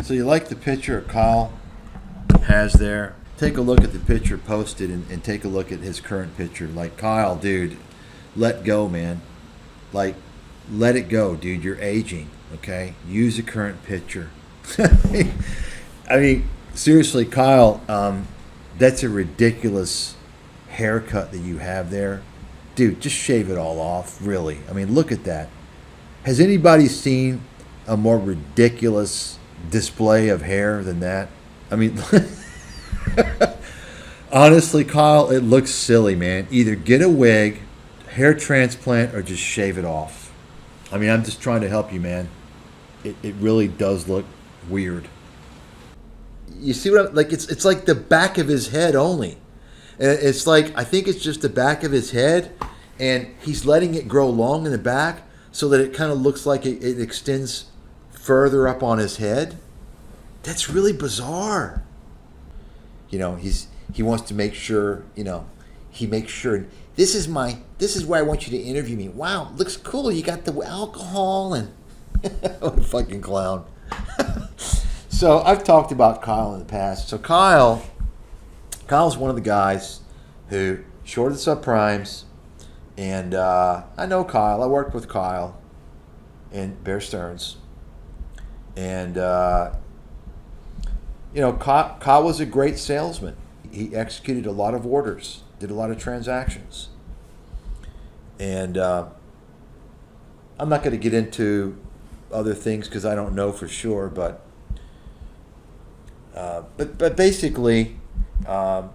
So you like the picture Kyle has there? Take a look at the picture posted and take a look at his current picture. Like, Kyle, dude, let go, man. Like, let it go, dude. You're aging, okay? Use the current picture. I mean, seriously, Kyle, that's a ridiculous haircut that you have there. Dude, just shave it all off, really. I mean, look at that. Has anybody seen a more ridiculous display of hair than that? I mean, honestly, Kyle, it looks silly, man. Either get a wig, hair transplant, or just shave it off. I mean, I'm just trying to help you, man. It really does look weird. You see what like it's like the back of his head only. And it's like, I think it's just the back of his head, and he's letting it grow long in the back so that it kind of looks like it extends further up on his head. That's really bizarre. You know, he wants to make sure, you know, he makes sure this is where I want you to interview me. Wow, looks cool. You got the alcohol and what a fucking clown. So I've talked about Kyle in the past. So Kyle's one of the guys who shorted subprimes, and I know Kyle. I worked with Kyle in Bear Stearns, and you know, Kyle was a great salesman. He executed a lot of orders, did a lot of transactions, and I'm not going to get into other things because I don't know for sure, but basically, Kyle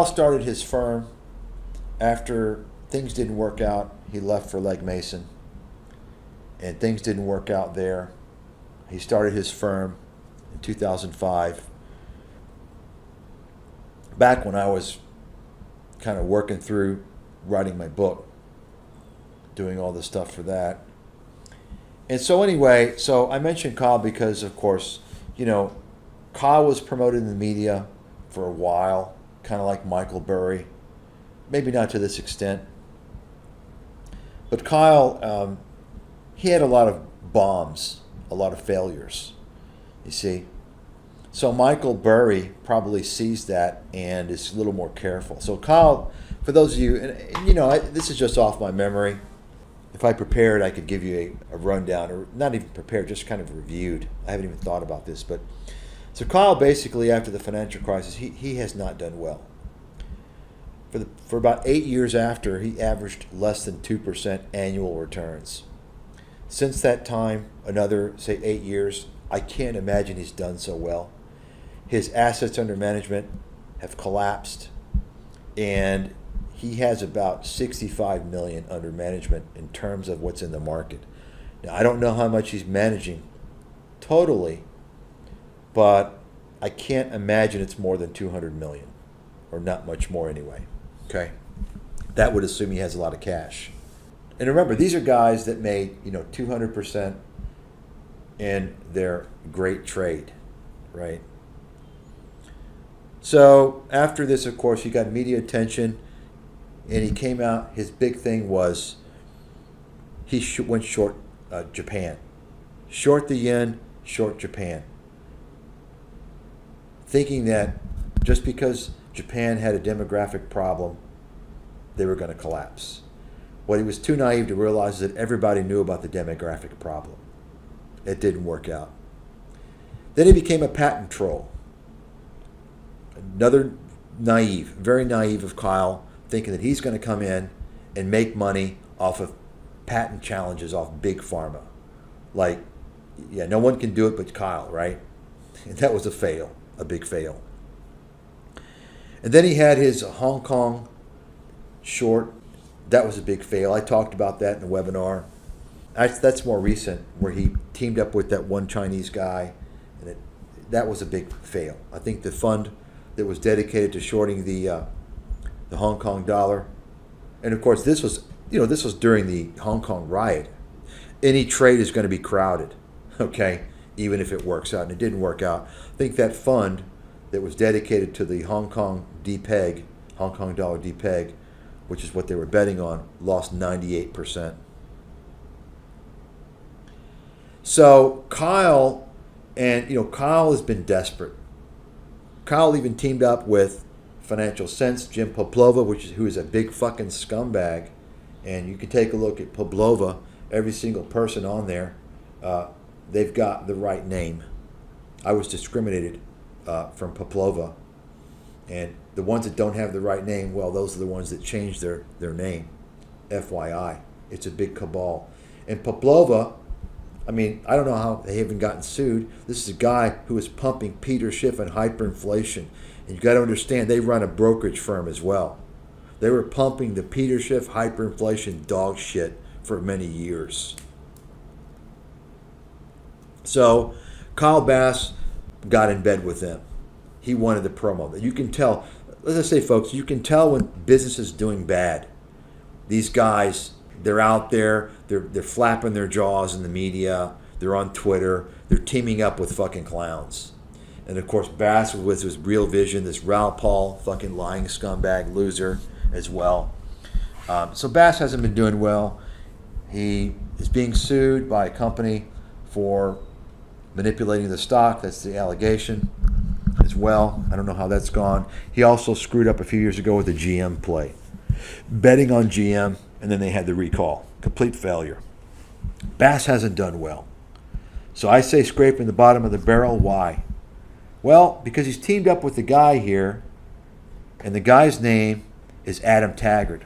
started his firm after things didn't work out. He left for Legg Mason, and things didn't work out there. He started his firm in 2005, back when I was kind of working through writing my book, doing all the stuff for that. And so anyway, so I mentioned Kyle because, of course, you know, Kyle was promoted in the media for a while, kind of like Michael Burry. Maybe not to this extent. But Kyle, he had a lot of bombs, a lot of failures, you see. So Michael Burry probably sees that and is a little more careful. So Kyle, for those of you, and you know, this is just off my memory. If I prepared, I could give you a rundown, or not even prepared, just kind of reviewed. I haven't even thought about this, but so Kyle basically, after the financial crisis, he has not done well. For about 8 years after, he averaged less than 2% annual returns. Since that time, another, say, 8 years, I can't imagine he's done so well. His assets under management have collapsed, and he has about $65 million under management in terms of what's in the market. Now, I don't know how much he's managing totally, but I can't imagine it's more than $200 million, or not much more anyway. Okay, that would assume he has a lot of cash. And remember, these are guys that made 200% in their great trade, right? So after this, of course, he got media attention, and he came out. His big thing was he went short Japan, short the yen, short Japan, thinking that just because Japan had a demographic problem, they were going to collapse. What he was too naive to realize is that everybody knew about the demographic problem. It didn't work out. Then he became a patent troll. Another naive, very naive of Kyle, thinking that he's going to come in and make money off of patent challenges off big pharma. Like, yeah, no one can do it but Kyle, right? And that was a fail, a big fail. And then he had his Hong Kong short. That was a big fail. I talked about that in the webinar. That's more recent, where he teamed up with that one Chinese guy, and that was a big fail. I think the fund that was dedicated to shorting the Hong Kong dollar, and of course this was during the Hong Kong riot. Any trade is going to be crowded, okay, even if it works out, and it didn't work out. I think that fund that was dedicated to the Hong Kong depeg, Hong Kong dollar depeg, which is what they were betting on, lost 98%. So Kyle And, Kyle has been desperate. Kyle even teamed up with Financial Sense, Jim Poplova, who is a big fucking scumbag. And you can take a look at Poplova. Every single person on there, they've got the right name. I was discriminated from Poplova. And the ones that don't have the right name, well, those are the ones that change their name. FYI. It's a big cabal. And Poplova, I don't know how they haven't gotten sued. This is a guy who is pumping Peter Schiff and hyperinflation. And you got to understand, they run a brokerage firm as well. They were pumping the Peter Schiff hyperinflation dog shit for many years. So Kyle Bass got in bed with them. He wanted the promo. You can tell, let's just say, folks, you can tell when business is doing bad. These guys, they're out there, they're flapping their jaws in the media, they're on Twitter, they're teaming up with fucking clowns. And of course, Bass was with his real vision, this Raoul Paul fucking lying scumbag loser as well. So Bass hasn't been doing well. He is being sued by a company for manipulating the stock. That's the allegation as well. I don't know how that's gone. He also screwed up a few years ago with the GM play. Betting on GM, and then they had the recall. Complete failure. Bass hasn't done well. So I say scraping the bottom of the barrel. Why? Well, because he's teamed up with the guy here, and the guy's name is Adam Taggart.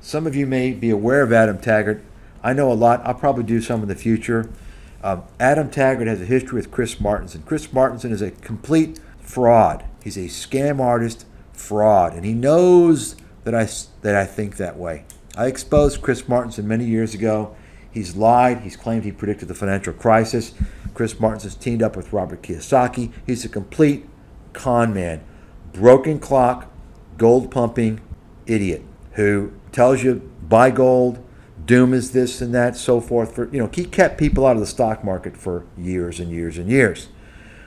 Some of you may be aware of Adam Taggart. I know a lot. I'll probably do some in the future. Adam Taggart has a history with Chris Martenson. Chris Martenson is a complete fraud. He's a scam artist fraud, and he knows that I think that way. I exposed Chris Martenson many years ago. He's lied. He's claimed he predicted the financial crisis. Chris Martenson's teamed up with Robert Kiyosaki. He's a complete con man, broken clock, gold pumping idiot who tells you buy gold, doom is this and that, so forth. He kept people out of the stock market for years and years and years.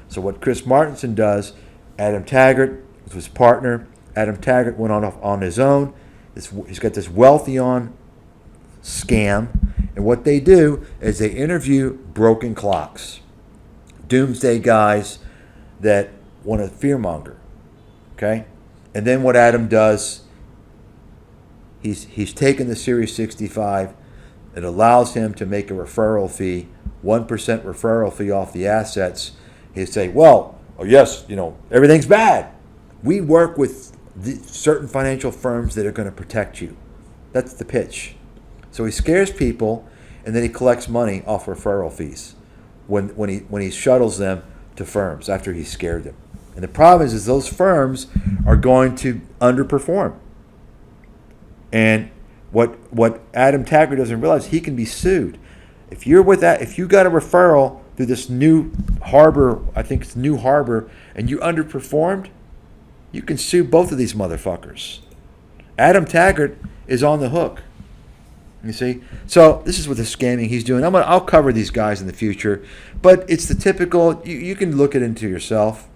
So what Chris Martenson does, Adam Taggart was his partner. Adam Taggart went on his own. He's got this wealthy on scam. And what they do is they interview broken clocks, doomsday guys that want to fearmonger. Okay? And then what Adam does, he's taken the Series 65. It allows him to make a referral fee, 1% referral fee off the assets. He'd say, well, oh yes, everything's bad. We work with certain financial firms that are going to protect you. That's the pitch. So he scares people, and then he collects money off referral fees when he shuttles them to firms after he scared them. And the problem is those firms are going to underperform. And what Adam Taggart doesn't realize, he can be sued. If you're with that, if you got a referral through this New Harbor, I think it's New Harbor, and you underperformed, you can sue both of these motherfuckers. Adam Taggart is on the hook. You see? So this is what the scamming he's doing. I'll cover these guys in the future, but it's the typical, you can look it into yourself.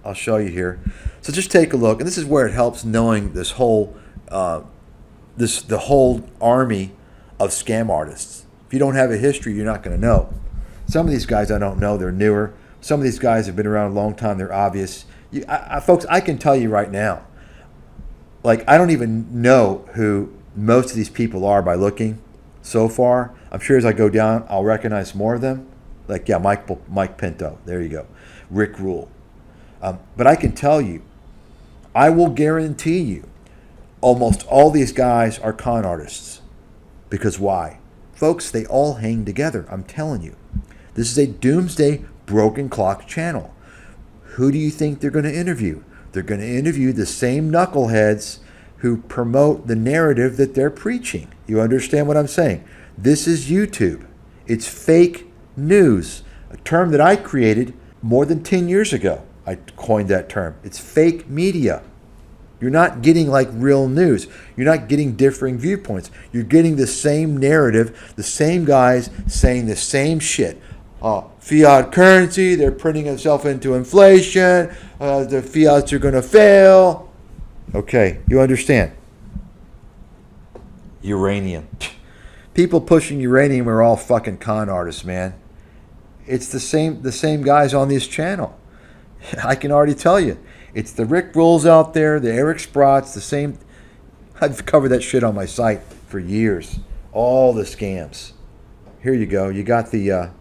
I'll show you here. So just take a look, and this is where it helps knowing this whole the whole army of scam artists. If you don't have a history, you're not going to know. Some of these guys I don't know. They're newer. Some of these guys have been around a long time. They're obvious. Folks, I can tell you right now, I don't even know who most of these people are by looking so far. I'm sure as I go down, I'll recognize more of them. Mike Pinto. There you go. Rick Rule. But I can tell you, I will guarantee you, almost all these guys are con artists. Because why? Folks, they all hang together. I'm telling you. This is a doomsday broken clock channel. Who do you think they're going to interview? They're going to interview the same knuckleheads who promote the narrative that they're preaching. You understand what I'm saying? This is YouTube. It's fake news, a term that I created more than 10 years ago. I coined that term. It's fake media. You're not getting real news. You're not getting differing viewpoints. You're getting the same narrative, the same guys saying the same shit. Fiat currency, they're printing itself into inflation. The fiats are going to fail. Okay, you understand. Uranium. People pushing uranium are all fucking con artists, man. it's the same guys on this channel. I can already tell you. It's the Rick Rules out there, the Eric Sprots, the same. I've covered that shit on my site for years. All the scams. Here you go. You got the,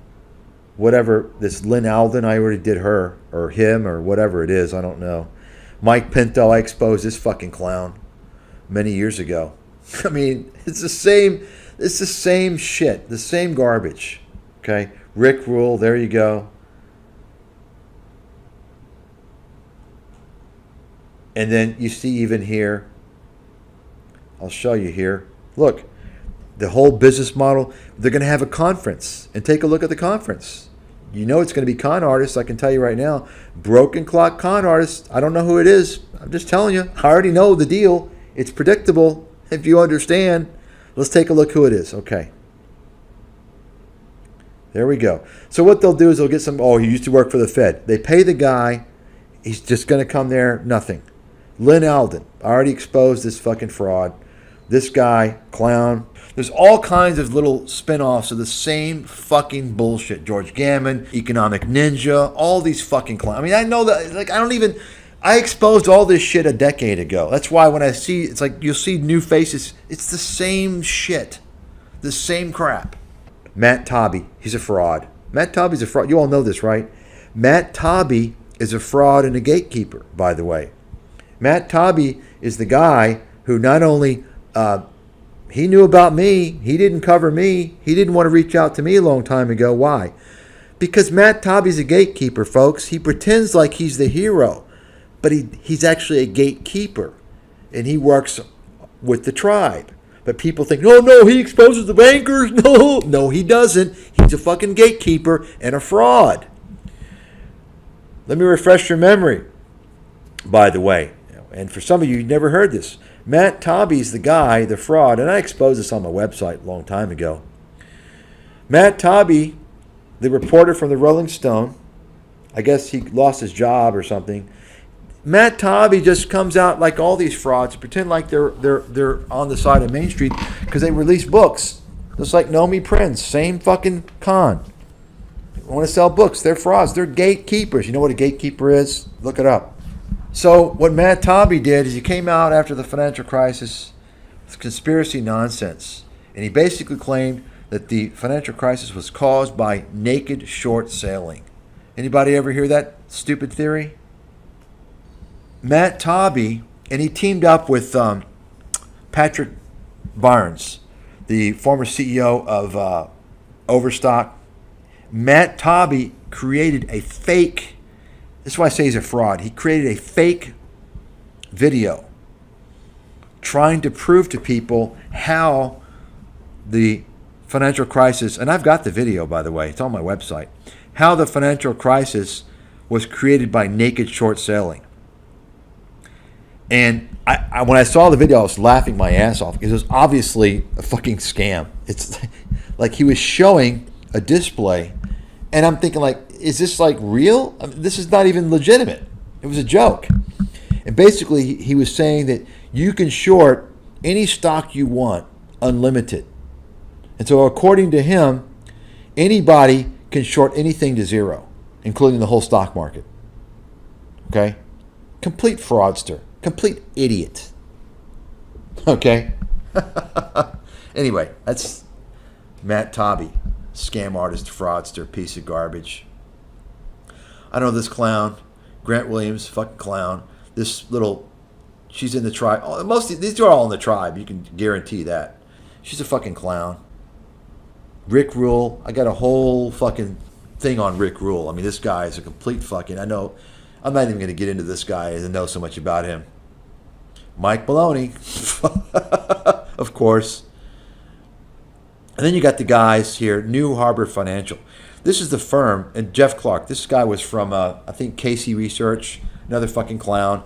whatever, this Lynn Alden, I already did her, or him, or whatever it is, I don't know. Mike Pinto, I exposed this fucking clown many years ago. I mean, it's the same shit, the same garbage. Okay? Rick Rule, there you go. And then you see even here, I'll show you here. Look, the whole business model, they're going to have a conference. And take a look at the conference. You know it's going to be con artists, I can tell you right now. Broken clock con artists. I don't know who it is. I'm just telling you. I already know the deal. It's predictable if you understand. Let's take a look who it is. Okay. There we go. So what they'll do is they'll get some, he used to work for the Fed. They pay the guy. He's just going to come there, nothing. Lynn Alden, I already exposed this fucking fraud. This guy, clown. There's all kinds of little spin-offs of the same fucking bullshit. George Gammon, Economic Ninja, all these fucking clowns. I mean, I know that, I exposed all this shit a decade ago. That's why when I see, it's like you'll see new faces. It's the same shit. The same crap. Matt Taibbi, he's a fraud. Matt Taibbi's a fraud. You all know this, right? Matt Taibbi is a fraud and a gatekeeper, by the way. Matt Taibbi is the guy who not only, he knew about me, he didn't cover me, he didn't want to reach out to me a long time ago. Why? Because Matt Taibbi's a gatekeeper, folks. He pretends like he's the hero, but he's actually a gatekeeper, and he works with the tribe. But people think, no, he exposes the bankers. No, he doesn't. He's a fucking gatekeeper and a fraud. Let me refresh your memory, by the way. And for some of you, you've never heard this. Matt Taibbi's the guy, the fraud, and I exposed this on my website a long time ago. Matt Taibbi, the reporter from the Rolling Stone, I guess he lost his job or something. Matt Taibbi just comes out like all these frauds, pretend like they're on the side of Main Street because they release books. Just like Nomi Prince, same fucking con. They want to sell books. They're frauds. They're gatekeepers. You know what a gatekeeper is? Look it up. So what Matt Taibbi did is he came out after the financial crisis with conspiracy nonsense. And he basically claimed that the financial crisis was caused by naked short selling. Anybody ever hear that stupid theory? Matt Taibbi, and he teamed up with Patrick Barnes, the former CEO of Overstock. Matt Taibbi created a fake, this is why I say he's a fraud. He created a fake video trying to prove to people how the financial crisis, and I've got the video, by the way, it's on my website, how the financial crisis was created by naked short selling. And I when I saw the video, I was laughing my ass off because it was obviously a fucking scam. It's like he was showing a display, and I'm thinking, like, is this like real? I mean, this is not even legitimate. It was a joke. And basically, he was saying that you can short any stock you want, unlimited. And so according to him, anybody can short anything to zero, including the whole stock market. Okay? Complete fraudster. Complete idiot. Okay? Anyway, that's Matt Taibbi. Scam artist, fraudster, piece of garbage. I know this clown, Grant Williams, fucking clown. This little, she's in the tribe. These are all in the tribe. You can guarantee that. She's a fucking clown. Rick Rule. I got a whole fucking thing on Rick Rule. I mean, this guy is a complete fucking, I know, I'm not even going to get into this guy and know so much about him. Mike Maloney, of course. And then you got the guys here, New Harbor Financial. This is the firm, and Jeff Clark. This guy was from, I think, Casey Research, another fucking clown.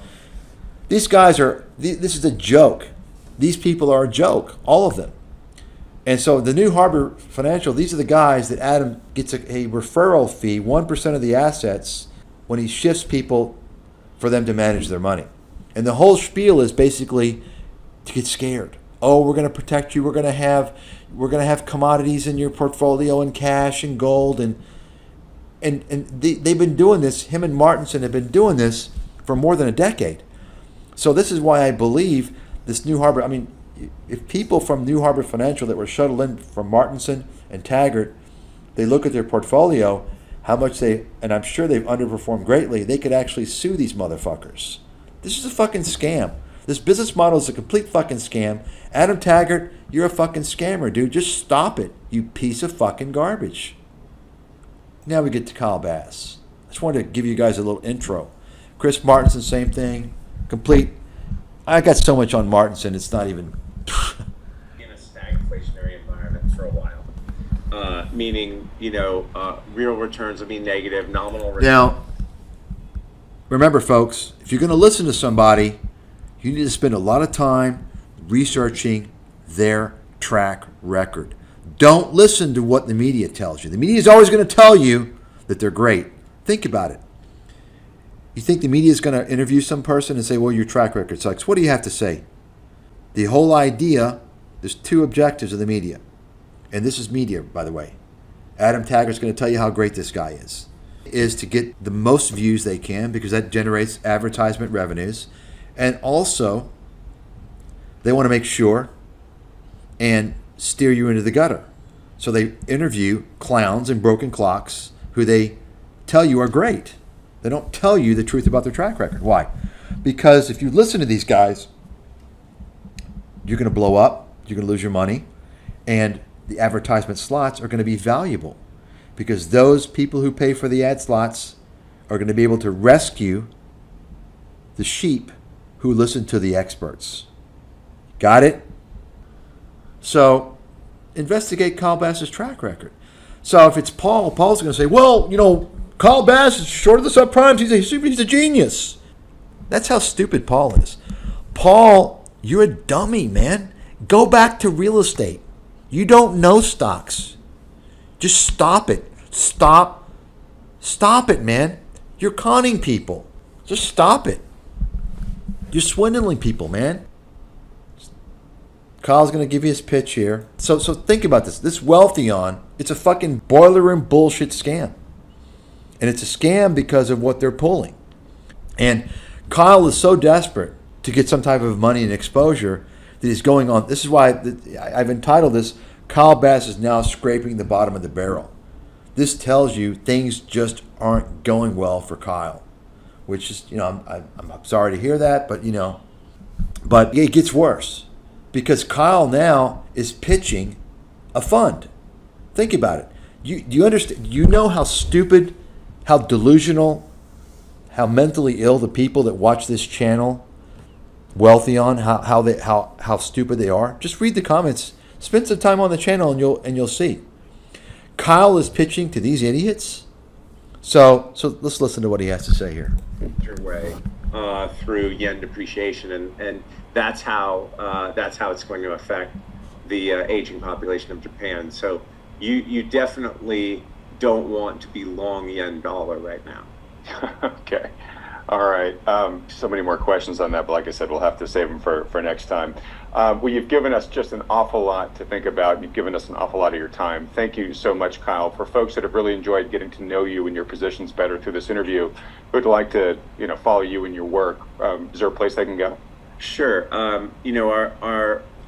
These guys are, this is a joke. These people are a joke, all of them. And so the New Harbor Financial, these are the guys that Adam gets a referral fee, 1% of the assets, when he shifts people for them to manage their money. And the whole spiel is basically to get scared. Oh, we're going to protect you. We're going to have commodities in your portfolio and cash and gold. And they've been doing this, him and Martinson have been doing this for more than a decade. So this is why I believe this New Harbor, I mean, if people from New Harbor Financial that were shuttled in from Martinson and Taggart, they look at their portfolio, how much and I'm sure they've underperformed greatly, they could actually sue these motherfuckers. This is a fucking scam. This business model is a complete fucking scam. Adam Taggart, you're a fucking scammer, dude. Just stop it, you piece of fucking garbage. Now we get to Kyle Bass. I just wanted to give you guys a little intro. Chris Martinson, same thing. Complete. I got so much on Martinson, it's not even. In a stagflationary environment for a while, meaning real returns will be negative, nominal returns. Now, remember, folks, if you're going to listen to somebody, you need to spend a lot of time researching their track record. Don't listen to what the media tells you. The media is always going to tell you that they're great. Think about it. You think the media is going to interview some person and say, well, your track record sucks. What do you have to say? The whole idea, there's two objectives of the media. And this is media, by the way. Adam Taggart's going to tell you how great this guy is to get the most views they can because that generates advertisement revenues. And also, they want to make sure and steer you into the gutter. So they interview clowns and broken clocks who they tell you are great. They don't tell you the truth about their track record. Why? Because if you listen to these guys, you're going to blow up, you're going to lose your money, and the advertisement slots are going to be valuable because those people who pay for the ad slots are going to be able to rescue the sheep who listen to the experts. Got it? So, investigate Kyle Bass's track record. So if it's Paul's going to say, well, Kyle Bass is short of the subprimes. He's a genius. That's how stupid Paul is. Paul, you're a dummy, man. Go back to real estate. You don't know stocks. Just stop it. Stop it, man. You're conning people. Just stop it. You're swindling people, man. Kyle's going to give you his pitch here. So think about this. This Wealthion, it's a fucking boiler room bullshit scam. And it's a scam because of what they're pulling. And Kyle is so desperate to get some type of money and exposure that he's going on. This is why I've entitled this, Kyle Bass is now scraping the bottom of the barrel. This tells you things just aren't going well for Kyle. Which is, I'm sorry to hear that, but it gets worse. Because Kyle now is pitching a fund. Think about it. You understand? You know how stupid, how delusional, how mentally ill the people that watch this channel, Wealthion, how stupid they are. Just read the comments. Spend some time on the channel and you'll see. Kyle is pitching to these idiots. So let's listen to what he has to say here. Your way through yen depreciation, and that's how it's going to affect the aging population of Japan. So you definitely don't want to be long yen dollar right now. Okay. All right. So many more questions on that, but like I said, we'll have to save them for next time. Well, you've given us just an awful lot to think about. You've given us an awful lot of your time. Thank you so much, Kyle. For folks that have really enjoyed getting to know you and your positions better through this interview, who would like to, follow you in your work, is there a place they can go? Sure.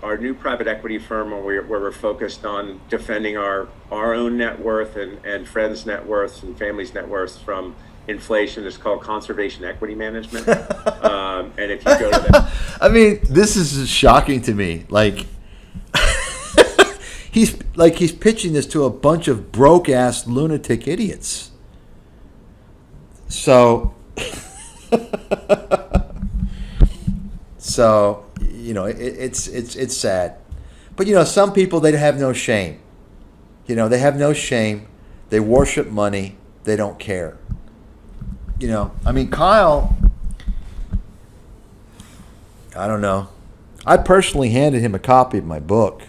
Our new private equity firm, where we're focused on defending our own net worth and friends' net worths and families' net worths from inflation, is called Conservation Equity Management. And if you go to that, I mean, this is shocking to me. Like, he's pitching this to a bunch of broke ass lunatic idiots. So, it's sad. But some people, they have no shame. They have no shame. They worship money. They don't care. Kyle, I don't know. I personally handed him a copy of my book.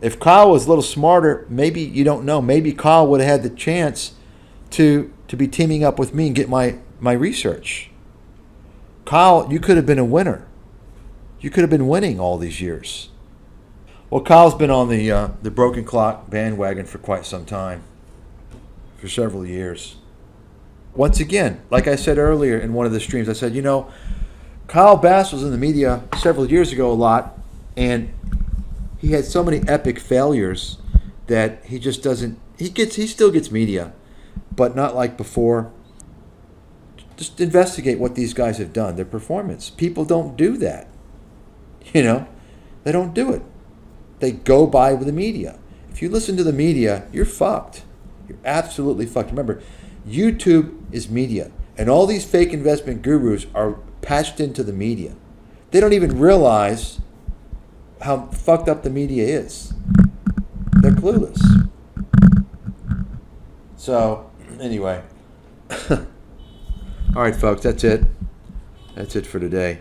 If Kyle was a little smarter, maybe, you don't know, maybe Kyle would have had the chance to be teaming up with me and get my research. Kyle, you could have been a winner. You could have been winning all these years. Well, Kyle's been on the broken clock bandwagon for quite some time. for several years. Once again, like I said earlier in one of the streams, I said, Kyle Bass was in the media several years ago a lot, and he had so many epic failures that he just doesn't. He still gets media, but not like before. Just investigate what these guys have done, their performance. People don't do that. They don't do it. They go by with the media. If you listen to the media, you're fucked. You're absolutely fucked. Remember, YouTube is media, and all these fake investment gurus are patched into the media. They don't even realize how fucked up the media is. They're clueless. So, anyway. All right, folks, that's it. That's it for today.